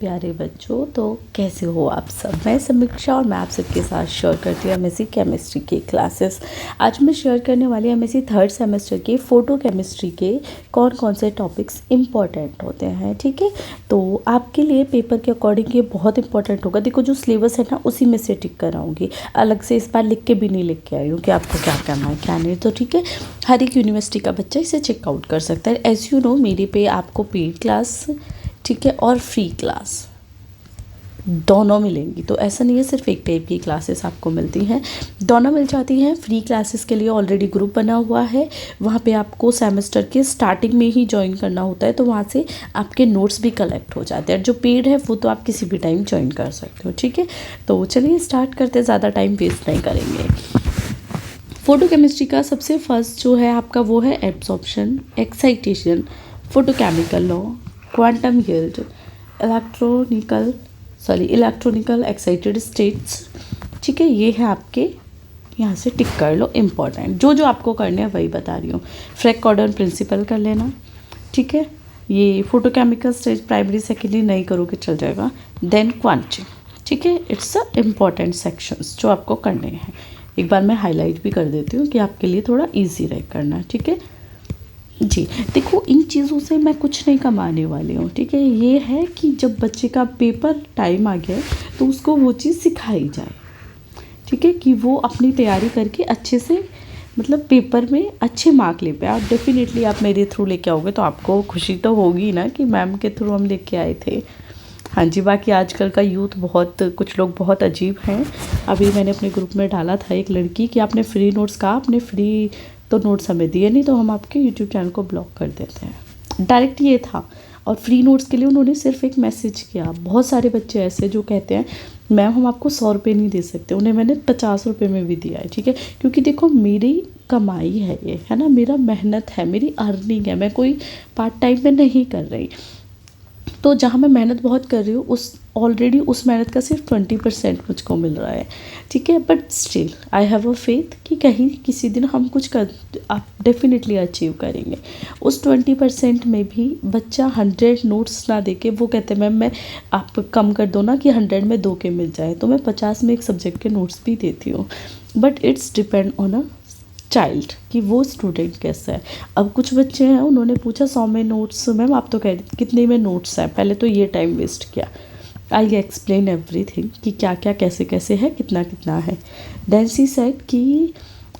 प्यारे बच्चों, तो कैसे हो आप सब। मैं समीक्षा और मैं आप सबके साथ शेयर करती हूँ एमएससी केमिस्ट्री की क्लासेस। आज मैं शेयर करने वाली हूँ एमएससी थर्ड सेमेस्टर के फोटो केमिस्ट्री के कौन कौन से टॉपिक्स इम्पॉर्टेंट होते हैं। ठीक है, तो आपके लिए पेपर के अकॉर्डिंग ये बहुत इंपॉर्टेंट होगा। देखो, जो सिलेबस है ना उसी में से टिक कराऊंगी, अलग से इस बार लिख के भी नहीं लिख के आई हूँ कि आपको क्या करना है क्या नहीं। तो ठीक है, हर एक यूनिवर्सिटी का बच्चा इसे चेकआउट कर सकता है। एज यू नो, मेरे पे आपको पेड क्लास, ठीक है, और फ्री क्लास दोनों मिलेंगी। तो ऐसा नहीं है सिर्फ एक टाइप की क्लासेस आपको मिलती हैं, दोनों मिल जाती हैं। फ्री क्लासेस के लिए ऑलरेडी ग्रुप बना हुआ है, वहाँ पे आपको सेमेस्टर के स्टार्टिंग में ही ज्वाइन करना होता है, तो वहाँ से आपके नोट्स भी कलेक्ट हो जाते हैं। जो पेड है वो तो आप किसी भी टाइम ज्वाइन कर सकते हो। ठीक है, तो चलिए स्टार्ट करते, ज़्यादा टाइम वेस्ट नहीं करेंगे। फोटो केमिस्ट्री का सबसे फर्स्ट जो है आपका वो है absorption, excitation, photochemical law, quantum yield, electronical excited states. ठीक है, ये है आपके, यहाँ से टिक कर लो इम्पॉर्टेंट। जो जो आपको करने हैं वही बता रही हूँ। फ्रैक कॉर्डन प्रिंसिपल कर लेना। ठीक है, ये फोटोकेमिकल स्टेज प्राइमरी सेकेंडरी नहीं करोगे चल जाएगा। Then quantum. ठीक है, इट्स अ इम्पॉर्टेंट सेक्शंस जो आपको करने हैं। एक बार मैं हाईलाइट भी कर देती हूँ कि आपके लिए थोड़ा इजी रहे करना। ठीक है जी, देखो इन चीज़ों से मैं कुछ नहीं कमाने वाली हूँ। ठीक है, ये है कि जब बच्चे का पेपर टाइम आ गया तो उसको वो चीज़ सिखाई जाए। ठीक है, कि वो अपनी तैयारी करके अच्छे से, मतलब पेपर में अच्छे मार्क ले पाए। आप डेफिनेटली आप मेरे थ्रू लेके आओगे तो आपको खुशी तो होगी ना कि मैम के थ्रू हम लेके आए थे। हाँ जी, बाकी आजकल का यूथ बहुत, कुछ लोग बहुत अजीब हैं। अभी मैंने अपने ग्रुप में डाला था एक लड़की कि आपने फ्री नोट्स कहा, आपने फ्री तो नोट्स हमें दिए नहीं तो हम आपके यूट्यूब चैनल को ब्लॉक कर देते हैं। डायरेक्ट ये था। और फ्री नोट्स के लिए उन्होंने सिर्फ एक मैसेज किया। बहुत सारे बच्चे ऐसे जो कहते हैं मैम हम आपको 100 रुपये नहीं दे सकते, उन्हें मैंने 50 रुपये में भी दिया है। ठीक है, क्योंकि देखो मेरी कमाई है ये, है ना, मेरा मेहनत है, मेरी अर्निंग है, मैं कोई पार्ट टाइम में नहीं कर रही। तो जहाँ मैं मेहनत बहुत कर रही हूँ उस ऑलरेडी उस मेहनत का सिर्फ 20% मुझको मिल रहा है। ठीक है, but still I have a faith कि कहीं किसी दिन हम कुछ कर, आप डेफिनेटली अचीव करेंगे। उस 20% में भी बच्चा 100 नोट्स ना दे के वो कहते हैं मैम मैं, आप कम कर दो ना कि 100 में 2 के मिल जाए, तो मैं 50 में एक सब्जेक्ट के नोट्स भी देती हूँ। But it's depend on a child कि वो स्टूडेंट कैसा है। अब कुछ बच्चे हैं उन्होंने पूछा 100 में नोट्स, मैम आप तो कह रही कितने में नोट्स हैं, पहले तो ये टाइम वेस्ट किया। आई एक्सप्लेन एवरीथिंग कि क्या क्या कैसे कैसे है, कितना कितना है। देन सी सेड कि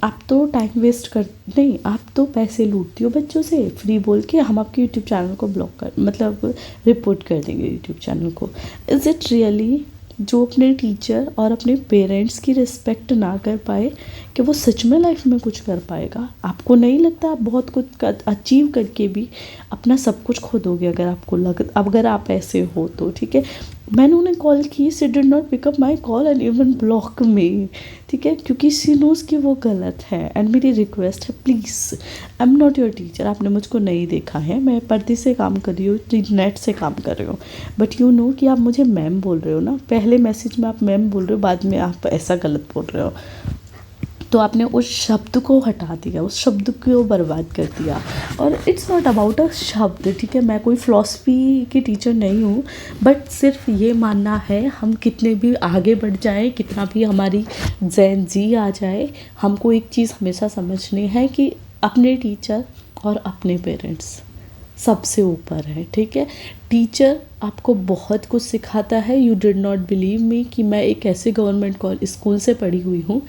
आप तो टाइम वेस्ट कर नहीं, आप तो पैसे लूटती हो बच्चों से फ्री बोल के, हम आपके यूट्यूब चैनल को ब्लॉक कर, मतलब रिपोर्ट कर देंगे यूट्यूब चैनल को। इज़ इट रियली, जो अपने टीचर और अपने पेरेंट्स की रिस्पेक्ट ना कर पाए कि वो सच में लाइफ में कुछ कर पाएगा? आपको नहीं लगता आप बहुत कुछ अचीव करके भी अपना सब कुछ खो दोगे अगर आपको अगर आप ऐसे हो तो? ठीक है, मैंने उन्हें कॉल की, she did not pick up my call and even block me. ठीक है, क्योंकि शी नोज़ कि वो गलत है। एंड मेरी रिक्वेस्ट है please, I am not your teacher, आपने मुझको नहीं देखा है, मैं पर्दे से काम कर रही हूँ, नेट से काम कर रही हूँ, बट यू नो कि आप मुझे मैम बोल रहे हो ना, पहले मैसेज में आप मैम बोल रहे हो, बाद में आप ऐसा गलत बोल रहे हो। तो आपने उस शब्द को हटा दिया, उस शब्द को बर्बाद कर दिया। और इट्स नॉट अबाउट अ शब्द। ठीक है, मैं कोई फ़िलासफ़ी की टीचर नहीं हूँ, बट सिर्फ ये मानना है हम कितने भी आगे बढ़ जाएं, कितना भी हमारी जेन जी आ जाए, हमको एक चीज़ हमेशा समझनी है कि अपने टीचर और अपने पेरेंट्स सबसे ऊपर है। ठीक है, टीचर आपको बहुत कुछ सिखाता है। You did not believe me कि मैं एक ऐसे गवर्नमेंट स्कूल से पढ़ी हुई हूँ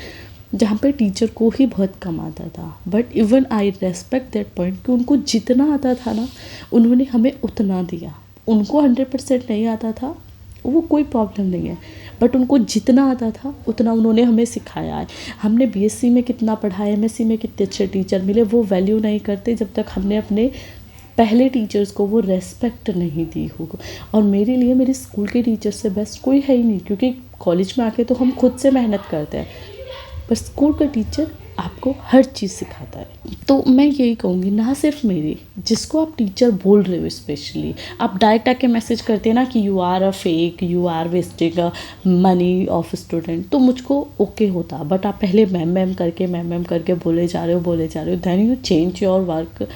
जहाँ पे टीचर को ही बहुत कम आता था, but even I respect that point कि उनको जितना आता था ना उन्होंने हमें उतना दिया। उनको 100% नहीं आता था, वो कोई प्रॉब्लम नहीं है, बट उनको जितना आता था उतना उन्होंने हमें सिखाया है। हमने बीएससी में कितना पढ़ा है, एमएससी में कितने अच्छे टीचर मिले, वो वैल्यू नहीं करते जब तक हमने अपने पहले टीचर्स को वो रेस्पेक्ट नहीं दी होगी। और मेरे लिए मेरे स्कूल के टीचर से बेस्ट कोई है ही नहीं, क्योंकि कॉलेज में आके तो हम खुद से मेहनत करते हैं, पर स्कूल का टीचर आपको हर चीज़ सिखाता है। तो मैं यही कहूँगी, ना सिर्फ मेरी, जिसको आप टीचर बोल रहे हो, स्पेशली आप डायरेक्ट आके मैसेज करते हैं ना कि you are a fake, you are wasting a money of student, तो मुझको ओके होता। बट आप पहले मैम मैम करके बोले जा रहे हो, then you change your work.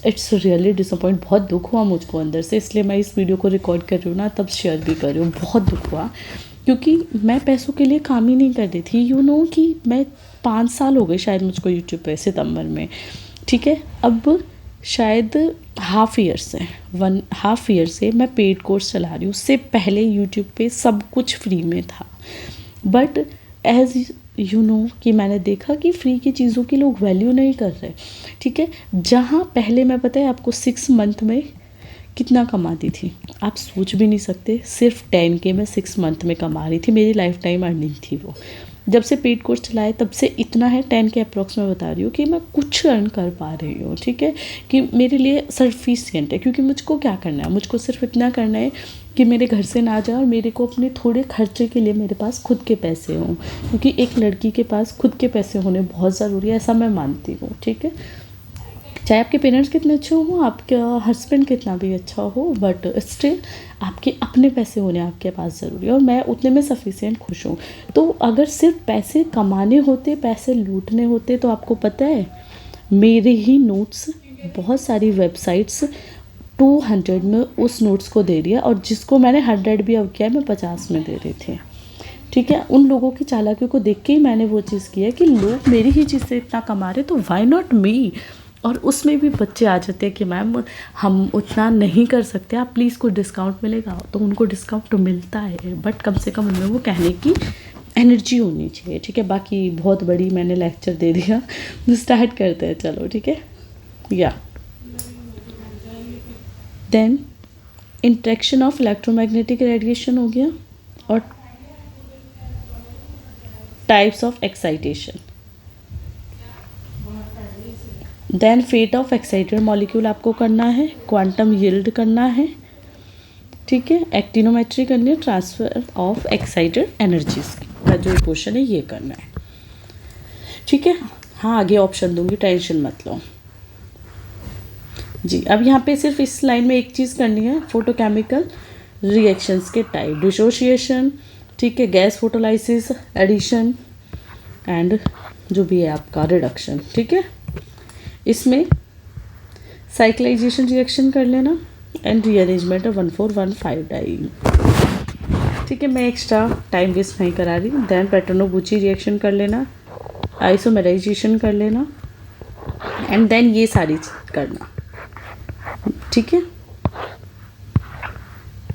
It's really disappoint. बहुत दुख हुआ मुझको अंदर से, इसलिए मैं इस वीडियो को रिकॉर्ड कर रही हूँ ना, तब शेयर भी कर रही हूँ। बहुत दुख हुआ क्योंकि मैं पैसों के लिए काम ही नहीं कर रही थी। यू नो कि मैं 5 साल हो गए शायद मुझको यूट्यूब पे, सितंबर में, ठीक है। अब शायद हाफ ईयर से 1.5 ईयर से मैं पेड कोर्स चला रही हूँ। उससे पहले यूट्यूब पे सब कुछ फ्री में था, बट एज यू नो कि मैंने देखा कि फ्री की चीज़ों की लोग वैल्यू नहीं कर रहे, ठीक है। जहाँ पहले मैं पता है आपको 6 मंथ में कितना कमाती थी, आप सोच भी नहीं सकते। सिर्फ 10K में 6 मंथ में कमा रही थी, मेरी लाइफ टाइम अर्निंग थी वो। जब से पेड कोर्स चलाए तब से इतना है, 10K अप्रॉक्स में बता रही हूँ कि मैं कुछ अर्न कर पा रही हूँ, ठीक है, कि मेरे लिए सफिशिएंट है। क्योंकि मुझको क्या करना है, मुझको सिर्फ इतना करना है कि मेरे घर से ना जाए और मेरे को अपने थोड़े खर्चे के लिए मेरे पास खुद के पैसे हों, क्योंकि एक लड़की के पास खुद के पैसे होने बहुत ज़रूरी है, ऐसा मैं मानती हूँ, ठीक है। चाहे आपके पेरेंट्स कितने अच्छे हों, आपका हस्बैंड कितना भी अच्छा हो, बट स्टिल आपके अपने पैसे होने आपके पास ज़रूरी है, और मैं उतने में सफिशिएंट खुश हूँ। तो अगर सिर्फ पैसे कमाने होते, पैसे लूटने होते, तो आपको पता है मेरे ही नोट्स बहुत सारी वेबसाइट्स 200 में उस नोट्स को दे रही है, और जिसको मैंने 100 भी अब किया है, मैं 50 में दे रही थी, ठीक है। उन लोगों की चालाकियों को देख के ही मैंने वो चीज़ की है कि लोग मेरी ही चीज़ से इतना कमा रहे, तो वाई नॉट मी। और उसमें भी बच्चे आ जाते हैं कि मैम हम उतना नहीं कर सकते, आप प्लीज़ कोई डिस्काउंट मिलेगा, तो उनको डिस्काउंट तो मिलता है, बट कम से कम उनमें वो कहने की एनर्जी होनी चाहिए, ठीक है। बाकी बहुत बड़ी मैंने लेक्चर दे दिया, स्टार्ट करते हैं, चलो, ठीक है। या then interaction of electromagnetic radiation हो गया, और types of excitation. Then fate of excited molecule आपको करना है, क्वांटम यील्ड करना है, ठीक है, एक्टिनोमेट्री करनी है, ट्रांसफर ऑफ एक्साइटेड एनर्जीज का जो क्वेश्चन है ये करना है, ठीक है। हाँ, आगे ऑप्शन दूंगी, टेंशन मत लो जी। अब यहाँ पे सिर्फ इस लाइन में एक चीज़ करनी है, फोटोकेमिकल रिएक्शंस के टाइप, डिसोशिएशन, ठीक है, गैस फोटोलाइसिस, एडिशन एंड जो भी है आपका रिडक्शन, ठीक है। इसमें साइक्लाइजेशन रिएक्शन कर लेना एंड रीअरेंजमेंट ऑफ 1415 डाई, ठीक है। मैं एक्स्ट्रा टाइम वेस्ट नहीं करा रही। देन पेट्रोनोबुची रिएक्शन कर लेना, आइसोमेराइजेशन कर लेना, एंड देन ये सारी करना, ठीक है।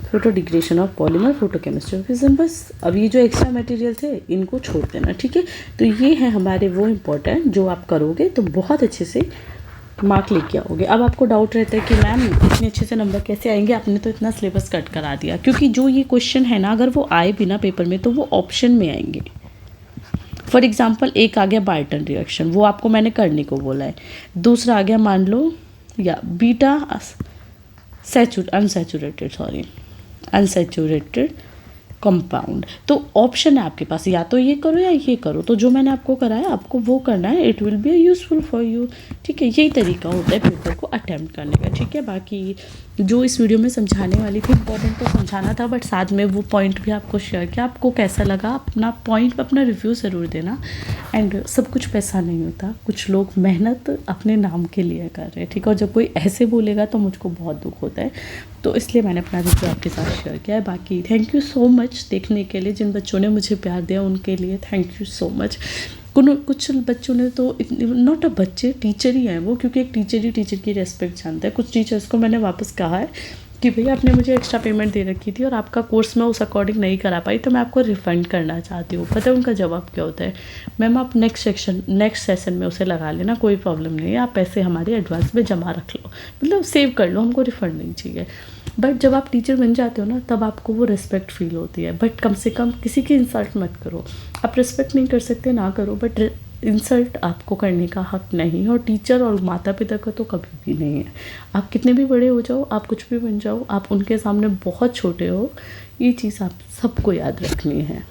Photo degradation of polymer, photochemistry of fission, बस। अब ये जो एक्स्ट्रा मटेरियल थे इनको छोड़ देना, ठीक है। तो ये है हमारे वो इम्पोर्टेंट जो आप करोगे तो बहुत अच्छे से मार्क लेके आओगे। अब आपको डाउट रहता है कि मैम इतने अच्छे से नंबर कैसे आएंगे, आपने तो इतना सिलेबस कट करा दिया। क्योंकि जो ये क्वेश्चन है ना, अगर वो आए बिना पेपर में तो वो ऑप्शन में आएंगे। फॉर एग्जाम्पल एक आ गया बार्टन रिएक्शन, वो आपको मैंने करने को बोला है। दूसरा आ गया मान लो या बीटा अनसैचुरेटेड कंपाउंड, तो ऑप्शन है आपके पास, या तो ये करो या ये करो। तो जो मैंने आपको कराया आपको वो करना है, it will be useful for you, ठीक है। यही तरीका होता है पेपर को अटेम्प्ट करने का, ठीक है। बाकी जो इस वीडियो में समझाने वाली थी, इंपॉर्टेंट तो समझाना था, बट साथ में वो पॉइंट भी आपको शेयर किया। आपको कैसा लगा, अपना पॉइंट अपना रिव्यू ज़रूर देना। एंड सब कुछ पैसा नहीं होता, कुछ लोग मेहनत अपने नाम के लिए कर रहे हैं, ठीक है। और जब कोई ऐसे बोलेगा तो मुझको बहुत दुख होता है, तो इसलिए मैंने अपना रिव्यू आपके साथ शेयर किया है। बाकी थैंक यू सो मच देखने के लिए, जिन बच्चों ने मुझे प्यार दिया उनके लिए थैंक यू सो मच। कुछ बच्चों ने तो नॉट अ बच्चे, टीचर ही हैं वो, क्योंकि एक टीचर ही टीचर की रेस्पेक्ट जानता है। कुछ टीचर्स को मैंने वापस कहा है कि भैया आपने मुझे एक्स्ट्रा पेमेंट दे रखी थी और आपका कोर्स मैं उस अकॉर्डिंग नहीं करा पाई, तो मैं आपको रिफ़ंड करना चाहती हूँ। पता है उनका जवाब क्या होता है, मैम आप नेक्स्ट सेशन में उसे लगा लेना, कोई प्रॉब्लम नहीं है, आप पैसे हमारे एडवांस में जमा रख लो, मतलब सेव कर लो, हमको रिफ़ंड नहीं चाहिए। बट जब आप टीचर बन जाते हो ना, तब आपको वो रिस्पेक्ट फील होती है। बट कम से कम किसी की इंसल्ट मत करो। आप रिस्पेक्ट नहीं कर सकते ना करो, बट इंसल्ट आपको करने का हक नहीं, और टीचर और माता पिता का तो कभी भी नहीं है। आप कितने भी बड़े हो जाओ, आप कुछ भी बन जाओ, आप उनके सामने बहुत छोटे हो, ये चीज़ आप सबको याद रखनी है।